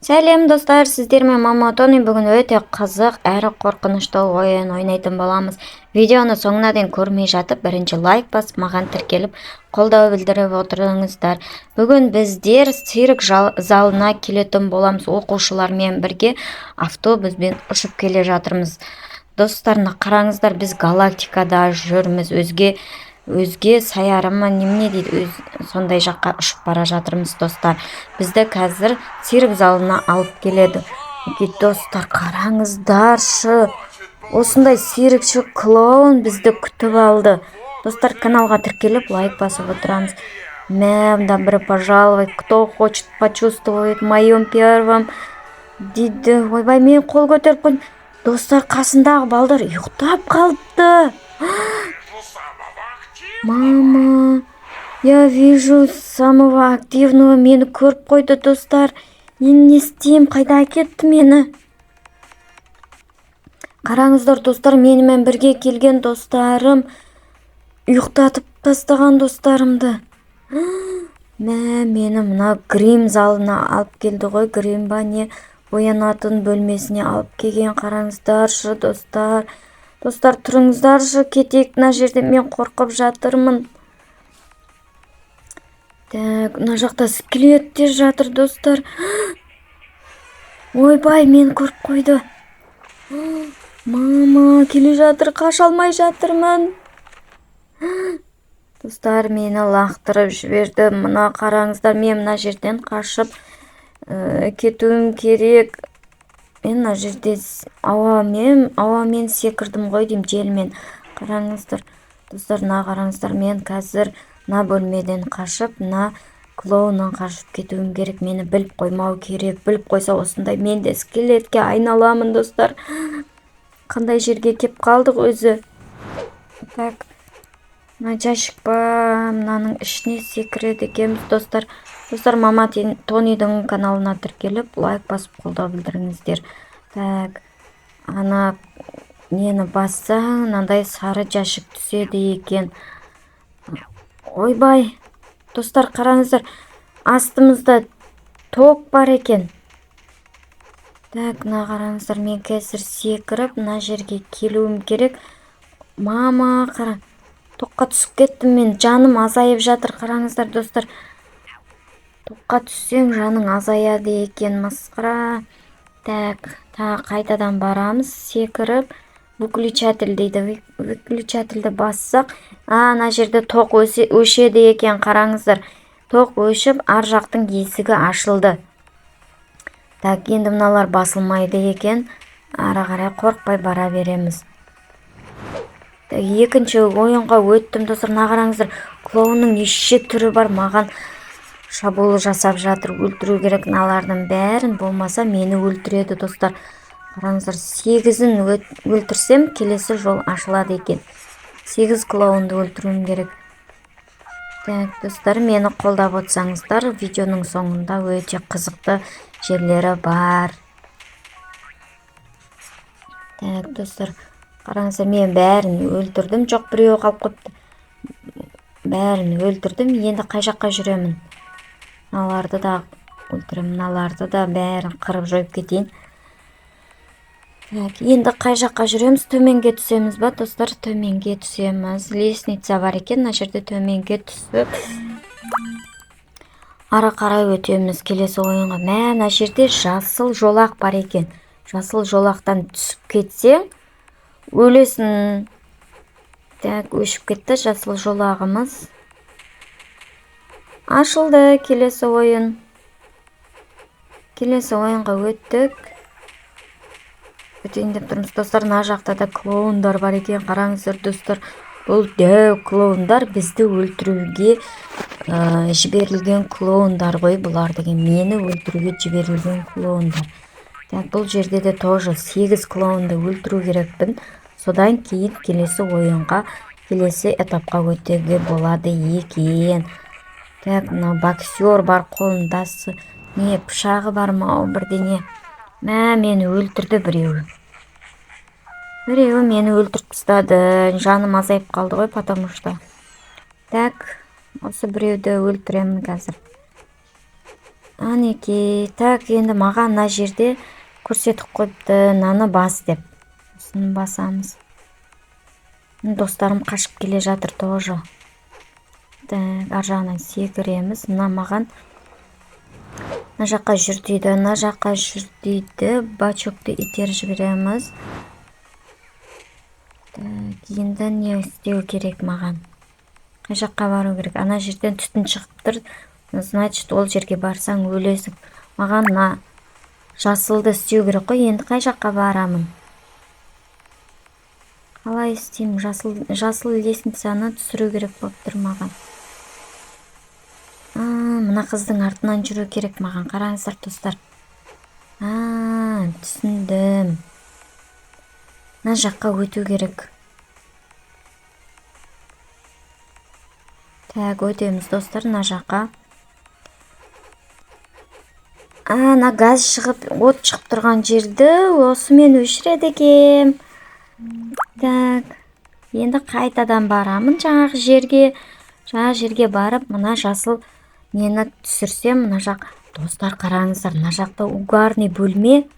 Сәлем достар, сіздермен Мама Тони бүгін өте қызық әрі қорқынышты ойын ойнайтын боламыз. Видеоны соңына дейін көрмей жатып, бірінші лайк басып, маған тіркеліп, қолдау білдіріп отырыңыздар. Бүгін біздер цирк залына келетін боламыз. Оқушылармен бірге автобуспен ұшып келе жатырмыз. Достарына қараңыздар, біз галактикада жүрміз. Өзге саярама немене дейді, сондай жаққа ұшып бара жатырмыз достар. Бізді қазір цирк залына алып келеді. Достар, қараңыздаршы, осындай циркші клоун бізді күтіп алды. Достар, каналға тіркеліп лайк басып отырамыз. Добро пожаловать, кто хочет почувствовать в моем первом дейді. Ойбай, мен қол көтеріп қойдым. Достар, қасындағы балдар ұйықтап қалыпты. Мама, я вижу самого активного, мені көріп қойды достар. Енді не істеймін, қайда кетті мені? Қараңыздар достар, менімен бірге келген достарым ұйықтатып тастаған достарымды. Мені мына грим залына алып келді ғой, грим ба не, боянатын бөлмесіне алып келген. Қараңыздаршы достар. Достар, тұрыңыздаршы, кетейік, мына жерде мен қорқып жатырмын. Так, мына жақта скелеттер жатыр достар. Ойбай, мен көріп қойды. Мама, келе жатыр, қаша алмай жатырмын. Достар, мені лақтырып жіберді. Мына қараңыздар, мен мына жерден қашып кетуім керек. Мен мына жерде ауамен секірдім ғой деймін, желмен. Қараңыздар, достар, мына қараңыздар, мен қазір мына бөлмеден қашып, мына клоуннан қашып кетуім керек. Мені біліп қоймау керек. Біліп қойса осындай мен де скелетке айналамын достар. Қандай жерге кеп қалдық өзі? Так, мына жәшік па, мынаның ішіне секіреді екенбіз достар. Достар, Мама Тонидің каналына тіркеліп, лайк басып қолдау білдіріңіздер. Так, ана нені бассаң, мынандай сары жәшік түседі екен. Ойбай, достар, қараңыздар, астымызда ток бар екен. Так, мына қараңыздар, мен қазір секіріп, мына жерге келуім керек. Мама, қара, тоққа түсіп кеттім мен, жаным азайып жатыр. Қараңыздар достар, тоққа түссең жаның азаяды екен, масқара. Так, қайтадан барамыз, секіріп, выключатель дейді. Выключательді бассақ, ана жерде тоқ өшеді екен. Қараңыздар, тоқ өшіп, ар жақтың есігі ашылды. Так, енді мыналар басылмайды екен. Ары қарай қорқпай бара береміз. Екінші ойынға өттім достар. Мына қараңыздар, клоунның неше түрі бар, маған шабуыл жасап жатыр. Өлтіру керек мыналардың бәрін, болмаса мені өлтіреді достар. Қараңыздар, 8-ін өлтірсем, келесі жол ашылады екен. 8 клоунды өлтіруім керек. Так, достар, мені қолдап отсаңыздар, видеоның соңында өте қызықты жерлері бар. Так, достар, қараңыздар, мен бәрін өлтірдім. Жоқ, біреу қалып қойыпты. Бәрін өлтірдім. Енді қай жаққа жүремін? Мыналарды да өлтіремін, мыналарды да бәрін қырып жойып кетейін. Так, енді қай жаққа жүреміз? Төменге түсеміз ба, достар? Төменге түсеміз. Лестница бар екен, мына жерде төменге түсіп, ары қарай өтеміз келесі ойынға. Мына жерде жасыл жолақ бар екен. Жасыл жолақтан түсіп кетсең, өлесің. Так, өшіп кетті жасыл жолағымыз. Ашылды келесі ойын. Келесі ойынға өттік. Өтейін деп тұрмыз достар. Мына жақта да клоундар бар екен. Қараңыздар достар, бұл дәу клоундар бізді өлтіруге жіберілген клоундар ғой. Бұлар деген мені өлтіруге жіберілген клоундар. Так, бұл жерде де тоже 8 клоунды өлтіру керекпін. Содан кейін келесі ойынға, келесі этапқа өтуге болады екен. Так, мына боксер бар, қолындасы не пышағы бар ма, бірдеңе. Мені өлтірді біреу. Біреу мені өлтіріп тастады. Жаным азайып қалды ғой, потому что. Так, осы біреуді өлтіремін қазір. Анеки, так енді маған мына жерде көрсетіп қойыпты, мынаны бас деп. Осыны басамыз. Достарым қашып келе жатыр тоже. Ар жағынан секіреміз. Мына маған мына жаққа жүр дейді, мына жаққа жүр дейді. Бачокты итеріп жібереміз. Енді не істеу керек маған? Қай жаққа бару керек? Ана жерден түтін шығып тұр. Значит, ол жерге барсаң өлесің. Маған мына жасылды істеу керек қой. Енді қай жаққа барамын? Қалай істеймін? Жасыл лестницаны түсіру керек болып тұр маған. Мына қыздың артынан жүру керек маған. Қараңыздар достар. Түсіндім. Мына жаққа өту керек. Так, өтеміз достар мына жаққа. Ана газ шығып, от шығып тұрған жерді осымен өшіреді екем. Так, енді қайтадан барамын жаңағы жерге барып, мына жасыл нені түсірсем, мына жақ. Достар, қараңыздар, мына жақта угарный бөлме.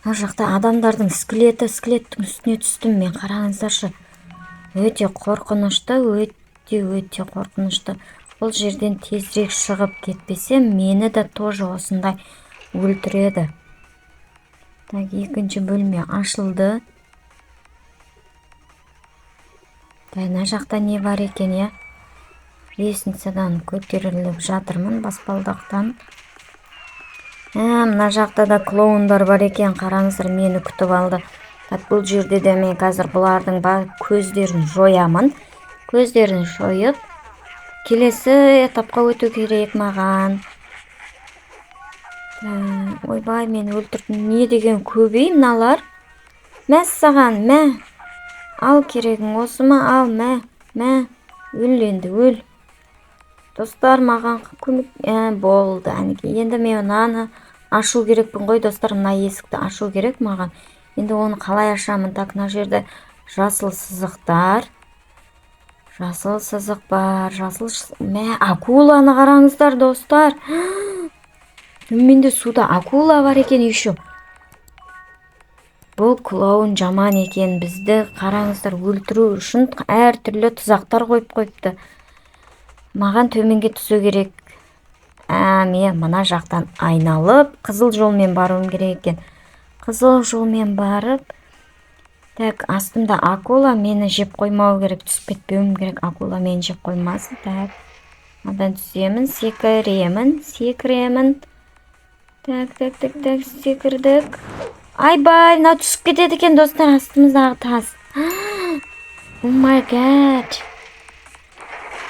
Мына жақта адамдардың скелеттің үстіне түстім мен, қараңыздаршы. Өте қорқынышты, өте қорқынышты. Бұл жерден тезірек шығып кетпесем, мені де тоже осындай өлтіреді. Так, екінші бөлме ашылды. Мына жақта не бар екен, я? Лестницадан көтеріліп жатырмын, баспалдақтан. Мына жақта да клоундар бар екен, қараңыздар, мені күтіп алды. Так, бұл жерде де мен қазір бұлардың көздерін жоямын. Көздерін жойып, келесі этапқа өту керек маған. Ойбай, мен өлтірдім. Не деген көбей мыналар? Мәс саған, мә. Ал керегің осы ма? Ал, мә. Өл енді, өл. Достар, маған көмек болды. Енді мен мынаны ашу керекпін ғой, достар, мына есікті ашу керек маған. Енді оны қалай ашамын? Так, мына жерде жасыл сызықтар. Жасыл сызық бар. Акуланы қараңыздар, достар. Менде суда акула бар екен еще. Бұл клоун жаман екен, бізді қараңыздар өлтіру үшін әр түрлі тұзақтар қойып қойыпты. Маған төменге түсу керек. Мен мына жақтан айналып, қызыл жолмен баруым керек екен. Қызыл жолмен барып, так, астымда акула, мені жеп қоймау керек, түсіп кетпеуім керек, акула мені жеп қоймасын. Так, адан түсемін, секіремін. Так, секірдік. Айбай, мына түсіп кетеді екен, достар, астымыздағы тас. О май гад.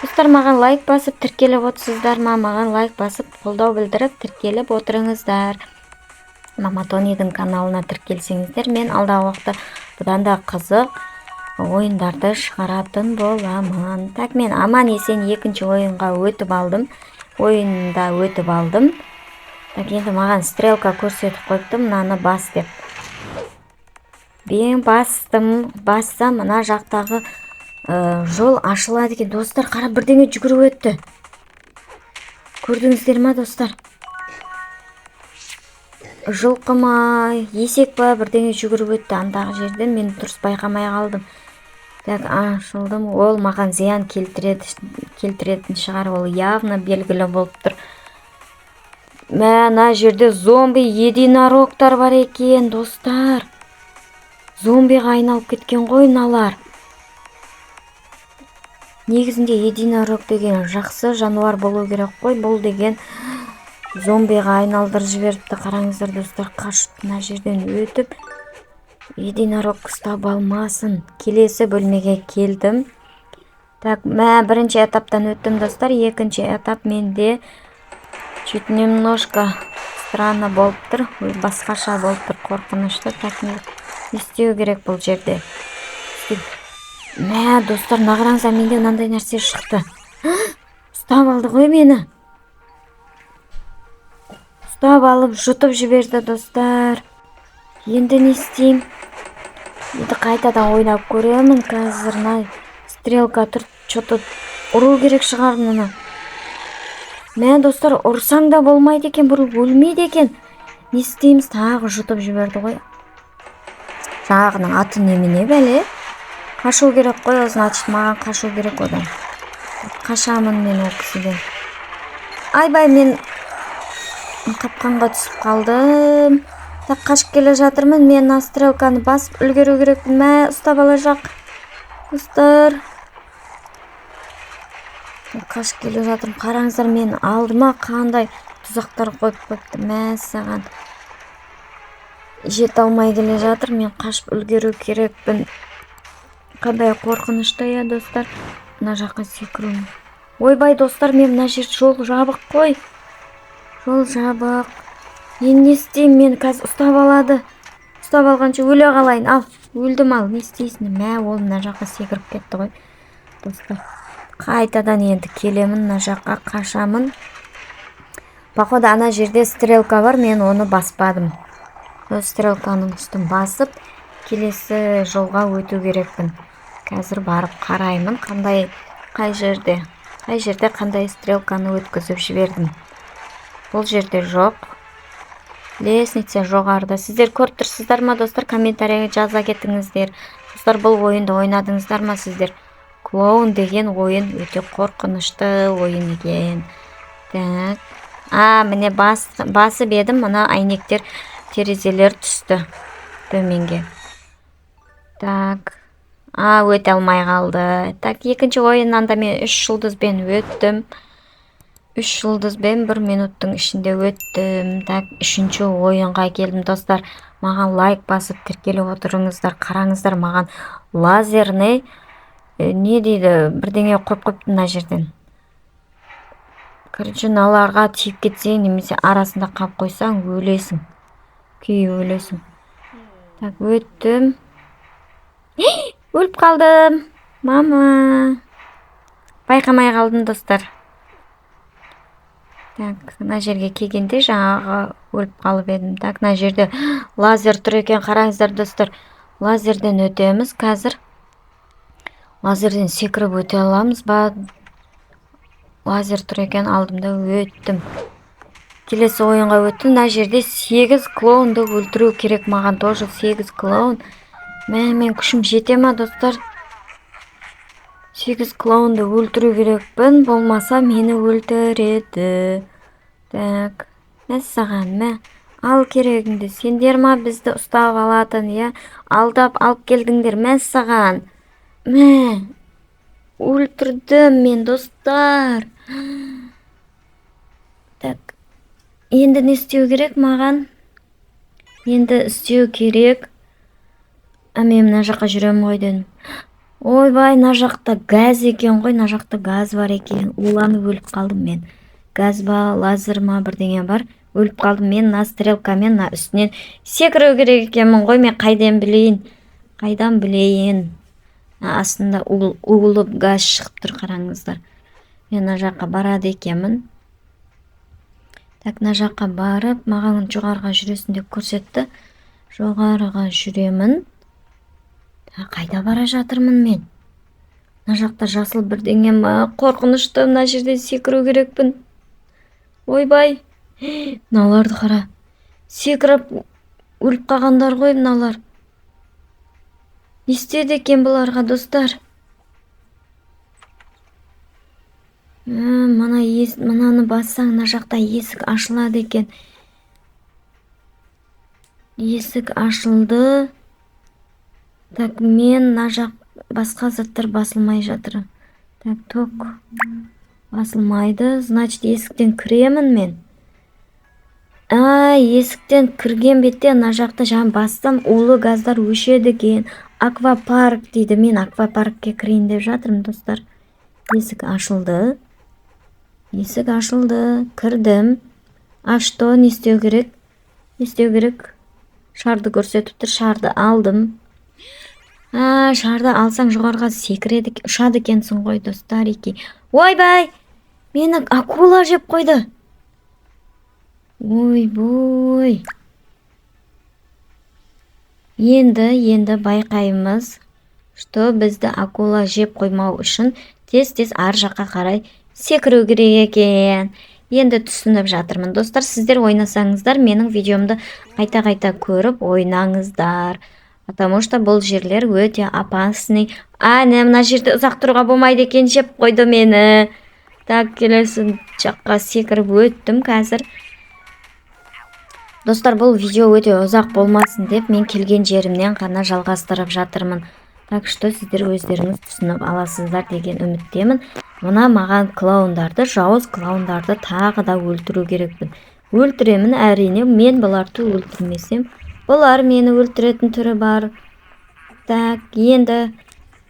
Достар, маған лайк басып тіркеліп отырсыздар ма? Маған лайк басып, қолдау білдіріп, тіркеліп отырыңыздар. Мама Тонидің каналына тіркелсеңіздер, мен алдағы уақытта бұдан да қызық ойындарды шығаратын боламын. Так, мен аман есен екінші ойында өтіп алдым. Так, енді маған стрелка көрсетіп қойыпты, мынаны бас деп. Мен бассам, мына жақтағы жол ашылады екен. Достар, қара бірдеңе жүгіріп өтті. Көрдіңіздер ма, достар? Жылқы ма, есек па, бірдеңе жүгіріп өтті андағы жерден, мен дұрыс байқамай қалдым. Так, ашылдым. Ол маған зиян келтіретін шығар, ол явно белгілі болып тұр. Мына жерде зомби единорогтар бар екен, достар. Зомбиға айналып кеткен ғой мыналар. Негізінде единорог деген жақсы жануар болу керек қой, бұл деген зомбиға айналдырып жіберіпті. Қараңыздар, достар, қашып мына жерден өтіп, единорог ұстап алмасын. Келесі бөлмеге келдім. Так, бірінші этаптан өттім, достар. Екінші этап менде чуть немножко странно болып тұр. Басқаша болып тұр, қорқынышты. Так, не істеу керек бұл жерде? Достар, нағыраңыздар, менде мынандай нәрсе шықты. Ұстап алды ғой мені. Ұстап алып, жұтып жіберді, достар. Енді не істеймін? Енді қайтадан ойнап көремін. Қазір стрелка тұр, что-то ұру керек шығар мұны. Мә достар, ұрсаң да болмайды екен, бұл өлмейді екен. Не істейміз? Тағы жұтып жіберді ғой. Жаңағының аты немене бәле? Қашу керек қой, значит, маған қашу керек одан. Қашамын мен ол кісіден. Айбай, мен қапқанға түсіп қалдым. Так, қашып келе жатырмын. Мен стрелканы басып үлгеру керекпін. Мә, ұстап ала жақ. Достар. Қашып келе жатырмын. Қараңыздар, мен алдыма қандай тұзақтар қойып қойыпты. Мә, саған. Жете алмай келе жатыр. Мен қашып үлгеру керекпін. Қандай қорқынышты я, достар. Мына жаққа секіру. Ойбай, достар, мен мына жер жол жабық қой. Жол жабық. Мен не істеймін? Мен қазір ұстап алады. Ұстап алғанша өле қалайын. Ал, өлдім ал. Не істейсің? Мә, ол мына жаққа секіріп кетті ғой. Достар, қайтадан енді келемін мына жаққа, қашамын. Походу ана жерде стрелка бар, мен оны баспадым. Стрелканың үстін басып, келесі жолға өту керекпін. Қазір барып қараймын, қай жерде қандай стрелканы өткізіп жібердім. Бұл жерде жоқ. Лестница жоғарыда. Сіздер көріп тұрсыздар ма, достар? Комментарийге жаза кетіңіздер. Достар, бұл ойынды ойнадыңыздар ма сіздер? Клоун деген ойын өте қорқынышты ойын екен. Так. Міне басып едім, мына айнектер, терезелер түсті төменге. Так. Өте алмай қалды. Так, екінші ойыннан да мен 3 жұлдызбен өттім. 3 жұлдызбен 1 минуттың ішінде өттім. Так, 3-ші ойынға келдім, достар. Маған лайк басып тіркеліп отырыңыздар. Қараңыздар, маған лазерный не дейді, бірдеңе қойып мына жерден. Короче, наларға тиіп кетсең, немесе арасында қап қойсаң, өлесің. Күйіп өлесің. Так, өттім. Өліп қалдым. Мама. Байқамай қалдым, достар. Так, мына жерге келгенде жаңағы өліп қалып едім. Так, мына жерде лазер тұр екен, қараңыздар, достар. Лазерден өтеміз қазір. Лазерден секіріп өте аламыз ба? Лазер тұр екен, алдымда өттім. Келесі ойынға өттім. Мына жерде 8 клоунды өлтіру керек, маған тоже 8 клоун. Мен күшім жете ма, достар? 8 клоунды өлтіру керекпін, болмаса мені өлтіреді. Так, мәссаған, ал керегіңді. Сендер ма бізді ұстап алатын, я? Алдап алып келдіңдер, мәссаған. Өлтірдім мен, достар. Так, енді не істеу керек маған? Енді істеу керек. Мен мына жаққа жүрем ғой дедім. Ойбай, мына жақта газ екен ғой, мына жақта газ бар екен. Уланып өліп қалдым мен. Газ ба, лазер ма, бірдеңе бар. Өліп қалдым мен, мына стрелкамен үстінен секіру керек екенмін ғой, мен қайдан білейін. Астында уылып газ шығып тұр, қараңыздар. Мен мына жаққа барады екенмін. Так, мына жаққа барып, маған жоғарыға жүресін деп көрсетті. Жоғарыға жүремін. Қайда бара жатырмын мен? Мына жақта жасыл бірдеңе ма? Қорқынышты, мына жерде секіру керекпін. Ойбай, мыналарды қара. Секіріп өліп қалғандар ғой мыналар. Не істеді екен бұларға, достар? Мынаны бассаң, мына жақта есік ашылады екен. Есік ашылды. Так, мен мына жақ басқа заттар басылмай жатыр. Так, ток басылмайды. Значит, есіктен кіремін мен. Есіктен кірген бетте мына жақта жаңа бастым, улы газдар өшеді екен. Аквапарк дейді. Мен аквапаркке кірейін деп жатырмын, достар. Есік ашылды. Кірдім. Что не істеу керек? Шарды көрсетіп тұр, шарды алдым. Шарды алсаң жоғарға секіреді, ұшады екенсің ғой, достар. Ойбай, мені акула жеп қойды. Ойбой. Енді байқаймыз, что бізді акула жеп қоймау үшін тез ар жаққа қарай секіру керек екен. Енді түсініп жатырмын. Достар, сіздер ойнасаңыздар, менің видеомды қайта-қайта көріп ойнаңыздар. Потому что бұл жерлер өте опасный. Мына жерде ұзақ тұруға болмайды екен, жеп қойды мені. Так, келесі жаққа секіріп өттім қазір. Достар, бұл видео өте ұзақ болмасын деп, мен келген жерімнен ғана жалғастырып жатырмын. Так что сіздер өздеріңіз түсініп аласыздар деген үміттемін. Мына маған клоундарды, жауыз клоундарды тағы да өлтіру керекпін. Өлтіремін, әрине, мен бұларды өлтірмесем, бұлар мені өлтіретін түрі бар. Так, енді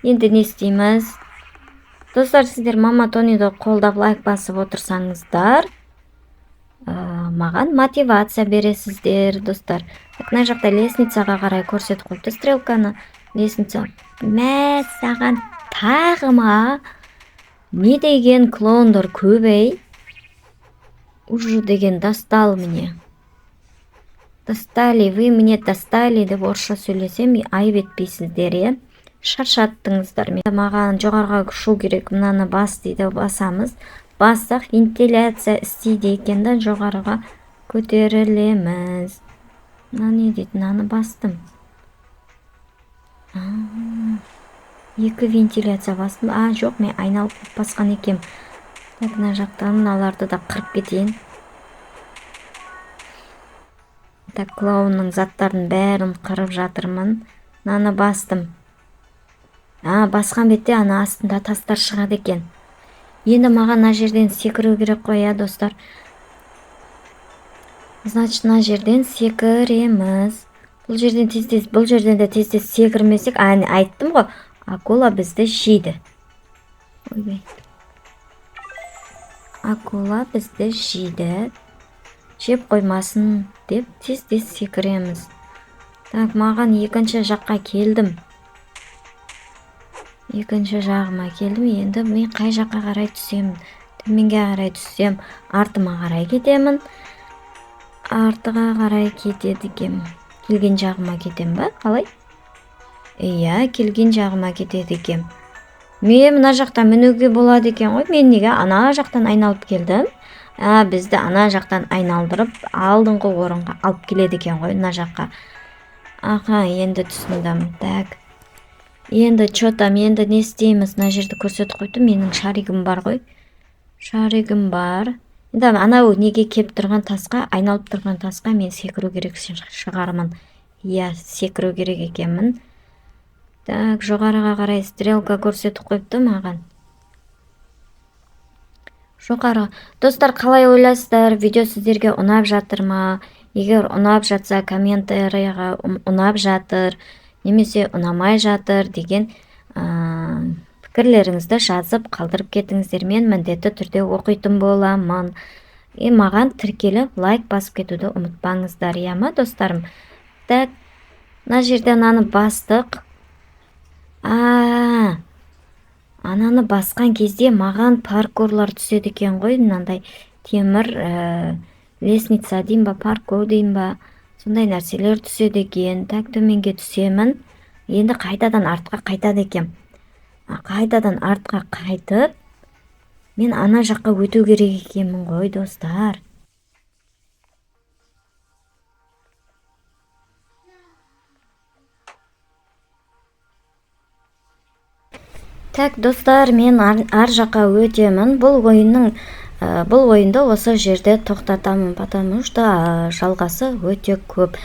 не істейміз? Достар, сіздер Мама Тониді қолдап лайк басып отырсаңыздар, маған мотивация бересіздер, достар. Мына жақта лестницаға қарай көрсетіп қойыпты стрелканы. Лестница. Мә, саған тағы ма? Не деген клоундар көбей? Уже деген достал мне. Достали, вы мне достали деп орысша сөйлесем, айып етпейсіздер, шаршаттыңыздар. Маған жоғарға ұшу керек, мынаны бас дейді, басамыз. Бассақ вентиляция істейді екен да, жоғарыға көтерілеміз. Не дейді, мынаны бастым. Екі вентиляция бастым. Жоқ, мен айналып басқан екем. Так, мына жақтан мыналарды да қырып кетейін. Так, клоунның заттарын бәрін қырып жатырмын. Мынаны бастым. Басқан бетте ана астында тастар шығады екен. Енді маған мына жерден секіру керек қой, достар. Значит, мына жерден секіреміз. Бұл жерден де тез секірмесек, айттым ғой, акула бізді жейді. Акула бізді жейді. Жеп қоймасын деп тез секіреміз. Так, маған екінші жаққа келдім. Екінші жағыма келдім. Енді мен қай жаққа қарай түсем? Төменге қарай түсем, артыма қарай кетемін. Артыға қарай кетеді екем. Келген жағыма кетем ба? Қалай? Иә, келген жағыма кетеді екем. Мен мына жақтан мінуге болады екен ғой. Мен неге ана жақтан айналып келдім? Бізді ана жақтан айналдырып, алдыңғы орынға алып келеді екен ғой, мына жаққа. Енді түсіндім. Так. Енді не істейміз? Мына жерді көрсетіп қойды. Менің шаригім бар ғой. Шаригім бар. Енді анау неге кеп тұрған тасқа, айналып тұрған тасқа мен секіру керек шығармын. Иә, секіру керек екенмін. Так, жоғарыға қарай стрелка көрсетіп қойыпты маған. Жоғары. Достар, қалай ойлайсыздар? Видео сіздерге ұнап жатыр ма? Егер ұнап жатса, комментарийға ұнап жатыр, немесе ұнамай жатыр деген пікірлеріңізді жазып қалдырып кетіңіздер. Мен міндетті түрде оқитын боламын. Маған тіркеліп лайк басып кетуді ұмытпаңыздар, ма, достарым? Так, мына жерде ананы бастық. Ананы басқан кезде маған паркурлар түседі екен ғой, мынандай темір лестница дейін ба, паркур дейін ба, сондай нәрселер түседі екен. Так, төменге түсемін. Енді қайтадан артқа қайтады екен. Қайтадан артқа қайтып, мен ана жаққа өту керек екенмін ғой, достар. Так, достар, мен ар жаққа өтемін. Бұл ойынды осы жерде тоқтатамын, потому что жалғасы өте көп.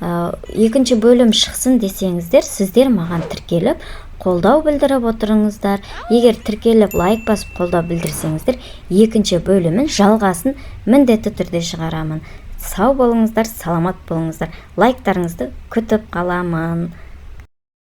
Екінші бөлім шықсын десеңіздер, сіздер маған тіркеліп, қолдау білдіріп отырыңыздар. Егер тіркеліп лайк басып қолдау білдірсеңіздер, екінші бөлімін жалғасын міндетті түрде шығарамын. Сау болыңыздар, саламат болыңыздар. Лайктарыңызды күтіп қаламын.